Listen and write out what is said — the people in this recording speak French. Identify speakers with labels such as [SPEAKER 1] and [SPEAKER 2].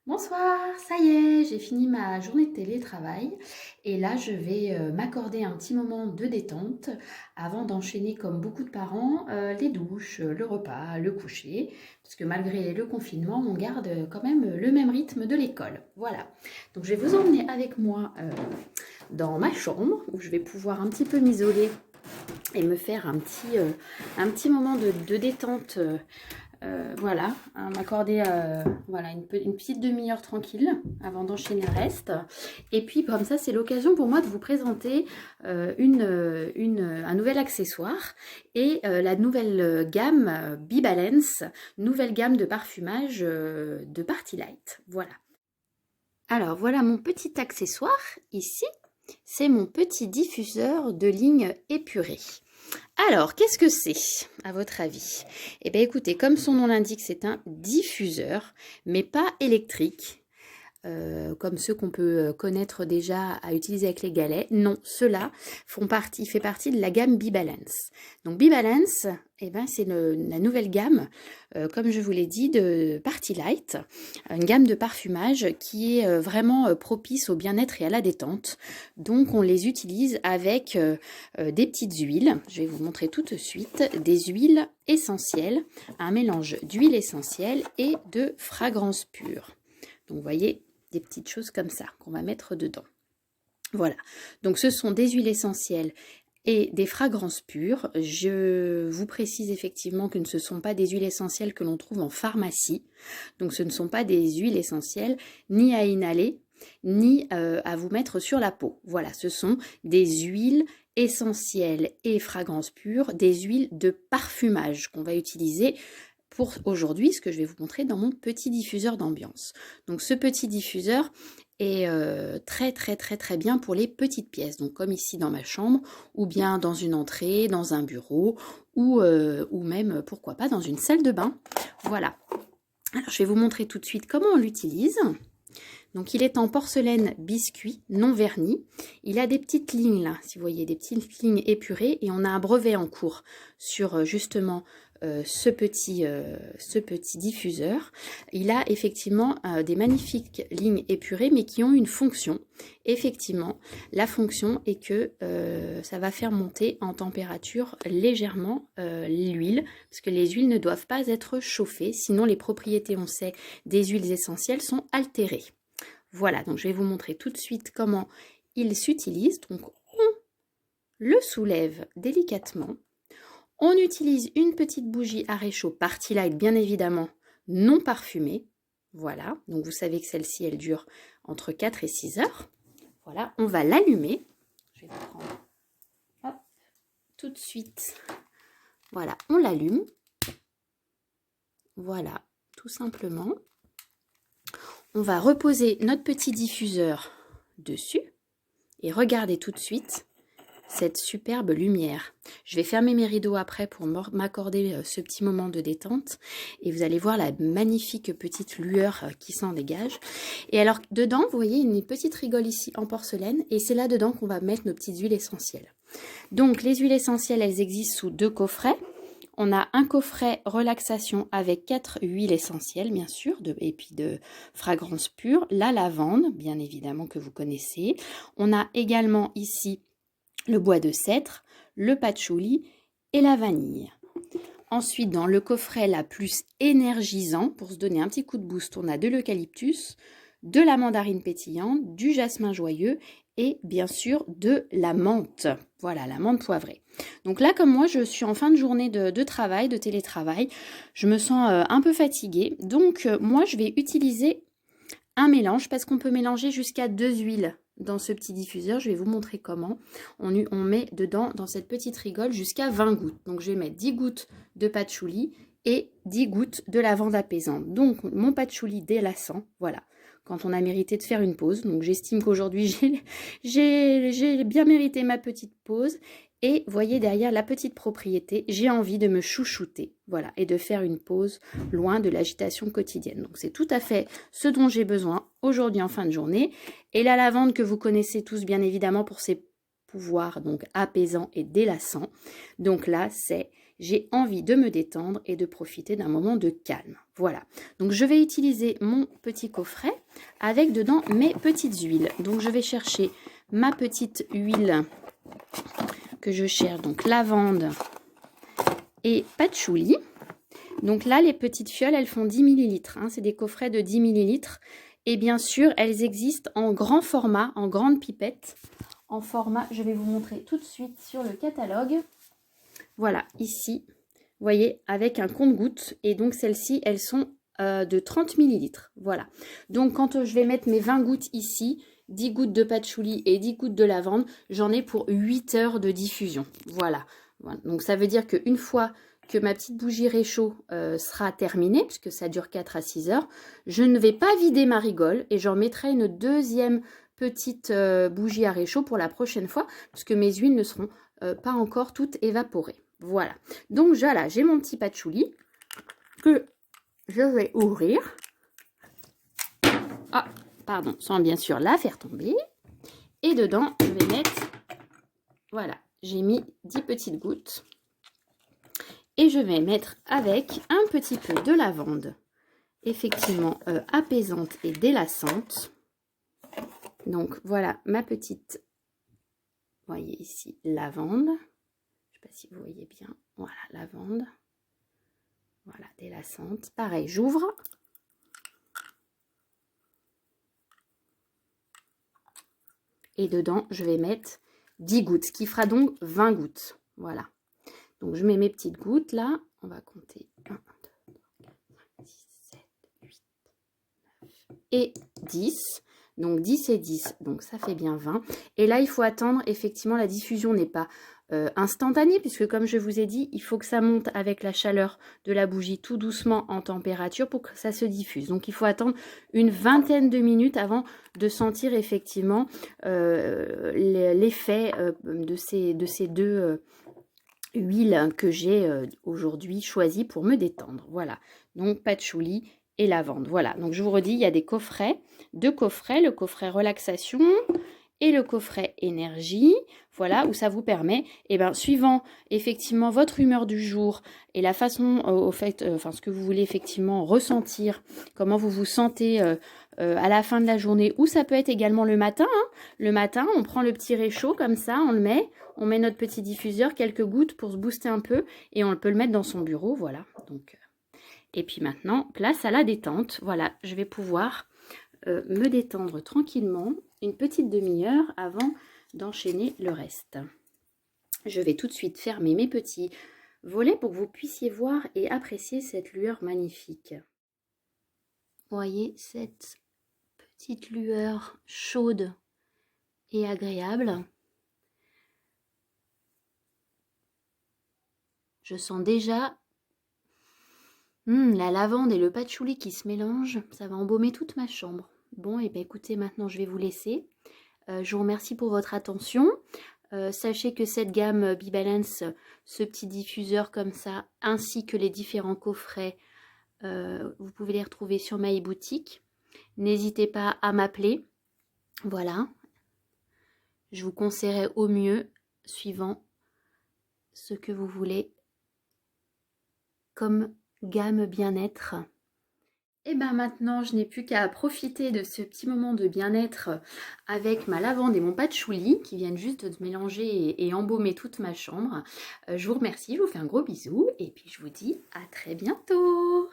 [SPEAKER 1] Bonsoir, ça y est, j'ai fini ma journée de télétravail et là je vais m'accorder un petit moment de détente avant d'enchaîner comme beaucoup de parents les douches, le repas, le coucher, parce que malgré le confinement on garde quand même le même rythme de l'école. Voilà, donc je vais vous emmener avec moi dans ma chambre où je vais pouvoir un petit peu m'isoler et me faire un petit moment de détente. Voilà, hein, m'accorder voilà, une petite demi-heure tranquille avant d'enchaîner le reste. Et puis comme ça, c'est l'occasion pour moi de vous présenter un nouvel accessoire et la nouvelle gamme B-Balance, nouvelle gamme de parfumage de Party Light. Voilà. Alors voilà mon petit accessoire ici, c'est mon petit diffuseur de ligne épurée. Alors, qu'est-ce que c'est, à votre avis? Eh bien, écoutez, comme son nom l'indique, c'est un diffuseur, mais pas électrique, comme ceux qu'on peut connaître déjà à utiliser avec les galets. Non, ceux-là fait partie de la gamme B-Balance. Donc, B-Balance, eh ben, c'est la nouvelle gamme, comme je vous l'ai dit, de Party Light, une gamme de parfumage qui est vraiment propice au bien-être et à la détente. Donc, on les utilise avec des petites huiles. Je vais vous montrer tout de suite des huiles essentielles, un mélange d'huile essentielle et de fragrance pure. Donc, vous voyez, des petites choses comme ça qu'on va mettre dedans. Voilà, donc ce sont des huiles essentielles et des fragrances pures. Je vous précise effectivement que ce ne sont pas des huiles essentielles que l'on trouve en pharmacie. Donc ce ne sont pas des huiles essentielles ni à inhaler, ni à vous mettre sur la peau. Voilà, ce sont des huiles essentielles et fragrances pures, des huiles de parfumage qu'on va utiliser pour aujourd'hui, ce que je vais vous montrer dans mon petit diffuseur d'ambiance. Donc ce petit diffuseur est très bien pour les petites pièces, donc comme ici dans ma chambre, ou bien dans une entrée, dans un bureau, ou même, pourquoi pas, dans une salle de bain. Voilà. Alors je vais vous montrer tout de suite comment on l'utilise. Donc il est en porcelaine biscuit, non verni. Il a des petites lignes là, si vous voyez, des petites lignes épurées. Et on a un brevet en cours sur justement ce petit diffuseur. Il a effectivement des magnifiques lignes épurées, mais qui ont une fonction. Effectivement, la fonction est que ça va faire monter en température légèrement l'huile, parce que les huiles ne doivent pas être chauffées, sinon les propriétés, on sait, des huiles essentielles sont altérées. Voilà, donc je vais vous montrer tout de suite comment il s'utilise. Donc on le soulève délicatement. On utilise une petite bougie à réchaud Party Light, bien évidemment non parfumée. Voilà, donc vous savez que celle-ci, elle dure entre 4 et 6 heures. Voilà, on va l'allumer. Je vais vous prendre hop, tout de suite. Voilà, on l'allume. Voilà, tout simplement. On va reposer notre petit diffuseur dessus et regardez tout de suite cette superbe lumière. Je vais fermer mes rideaux après pour m'accorder ce petit moment de détente et vous allez voir la magnifique petite lueur qui s'en dégage. Et alors dedans, vous voyez une petite rigole ici en porcelaine et c'est là dedans qu'on va mettre nos petites huiles essentielles. Donc les huiles essentielles, elles existent sous 2 coffrets. On a un coffret relaxation avec 4 huiles essentielles, bien sûr, et puis de fragrances pures. La lavande, bien évidemment, que vous connaissez. On a également ici le bois de cèdre, le patchouli et la vanille. Ensuite, dans le coffret la plus énergisant, pour se donner un petit coup de boost, on a de l'eucalyptus, de la mandarine pétillante, du jasmin joyeux et bien sûr de la menthe. Voilà, la menthe poivrée. Donc là, comme moi, je suis en fin de journée de travail, de télétravail, je me sens un peu fatiguée. Donc moi, je vais utiliser un mélange parce qu'on peut mélanger jusqu'à 2 huiles dans ce petit diffuseur. Je vais vous montrer comment. On met dedans, dans cette petite rigole, jusqu'à 20 gouttes. Donc je vais mettre 10 gouttes de patchouli et 10 gouttes de lavande apaisante. Donc mon patchouli délassant, voilà. Quand on a mérité de faire une pause. Donc j'estime qu'aujourd'hui j'ai bien mérité ma petite pause. Et voyez derrière la petite propriété, j'ai envie de me chouchouter, voilà, et de faire une pause loin de l'agitation quotidienne. Donc c'est tout à fait ce dont j'ai besoin aujourd'hui en fin de journée. Et la lavande que vous connaissez tous bien évidemment pour ses pouvoirs donc apaisants et délassants. Donc là c'est j'ai envie de me détendre et de profiter d'un moment de calme. Voilà, donc je vais utiliser mon petit coffret. avec dedans mes petites huiles. Donc je vais chercher ma petite huile que je cherche, donc lavande et patchouli. Donc là, les petites fioles, elles font 10 ml. Hein, c'est des coffrets de 10 ml. Et bien sûr, elles existent en grand format, en grande pipette. En format, je vais vous montrer tout de suite sur le catalogue. Voilà, ici, vous voyez, avec un compte-gouttes. Et donc, celles-ci, elles sont de 30 ml. Voilà. Donc, quand je vais mettre mes 20 gouttes ici, 10 gouttes de patchouli et 10 gouttes de lavande, j'en ai pour 8 heures de diffusion. Voilà. Voilà. Donc, ça veut dire qu'une fois que ma petite bougie réchaud sera terminée, puisque ça dure 4 à 6 heures, je ne vais pas vider ma rigole et j'en mettrai une deuxième petite bougie à réchaud pour la prochaine fois, puisque mes huiles ne seront pas encore toutes évaporées. Voilà. Donc voilà, j'ai mon petit patchouli que je vais ouvrir. Ah, pardon, sans bien sûr la faire tomber. Et dedans, je vais mettre, voilà, j'ai mis 10 petites gouttes. Et je vais mettre avec un petit peu de lavande, effectivement apaisante et délassante. Donc voilà ma petite, vous voyez ici, lavande. Je ne sais pas si vous voyez bien. Voilà, lavande. Voilà, délassante. Pareil, j'ouvre. Et dedans, je vais mettre 10 gouttes, ce qui fera donc 20 gouttes. Voilà. Donc, je mets mes petites gouttes là. On va compter 1, 2, 3, 4, 5, 6, 7, 8, 9 et 10. Donc, 10 et 10. Donc, ça fait bien 20. Et là, il faut attendre. Effectivement, la diffusion n'est pas instantanée, puisque comme je vous ai dit, il faut que ça monte avec la chaleur de la bougie tout doucement en température pour que ça se diffuse. Donc, il faut attendre une vingtaine de minutes avant de sentir effectivement l'effet de ces deux huiles que j'ai aujourd'hui choisies pour me détendre. Voilà, donc patchouli et lavande. Voilà, donc je vous redis, il y a des coffrets, 2 coffrets, le coffret relaxation et le coffret énergie, voilà, où ça vous permet, suivant effectivement votre humeur du jour et la façon, ce que vous voulez effectivement ressentir, comment vous vous sentez à la fin de la journée, ou ça peut être également le matin. Hein. Le matin, on prend le petit réchaud comme ça, on met notre petit diffuseur, quelques gouttes pour se booster un peu, et on peut le mettre dans son bureau, voilà. Donc, et puis maintenant, place à la détente. Voilà, je vais pouvoir me détendre tranquillement une petite demi-heure avant d'enchaîner le reste. Je vais tout de suite fermer mes petits volets pour que vous puissiez voir et apprécier cette lueur magnifique. Vous voyez cette petite lueur chaude et agréable. Je sens déjà la lavande et le patchouli qui se mélangent. Ça va embaumer toute ma chambre. Bon, et bien écoutez, maintenant je vais vous laisser. Je vous remercie pour votre attention. Sachez que cette gamme BeBalance, ce petit diffuseur comme ça, ainsi que les différents coffrets, vous pouvez les retrouver sur ma e-boutique. N'hésitez pas à m'appeler. Voilà. Je vous conseillerai au mieux, suivant ce que vous voulez comme gamme bien-être. Et bien maintenant, je n'ai plus qu'à profiter de ce petit moment de bien-être avec ma lavande et mon patchouli qui viennent juste de se mélanger et embaumer toute ma chambre. Je vous remercie, je vous fais un gros bisou et puis je vous dis à très bientôt.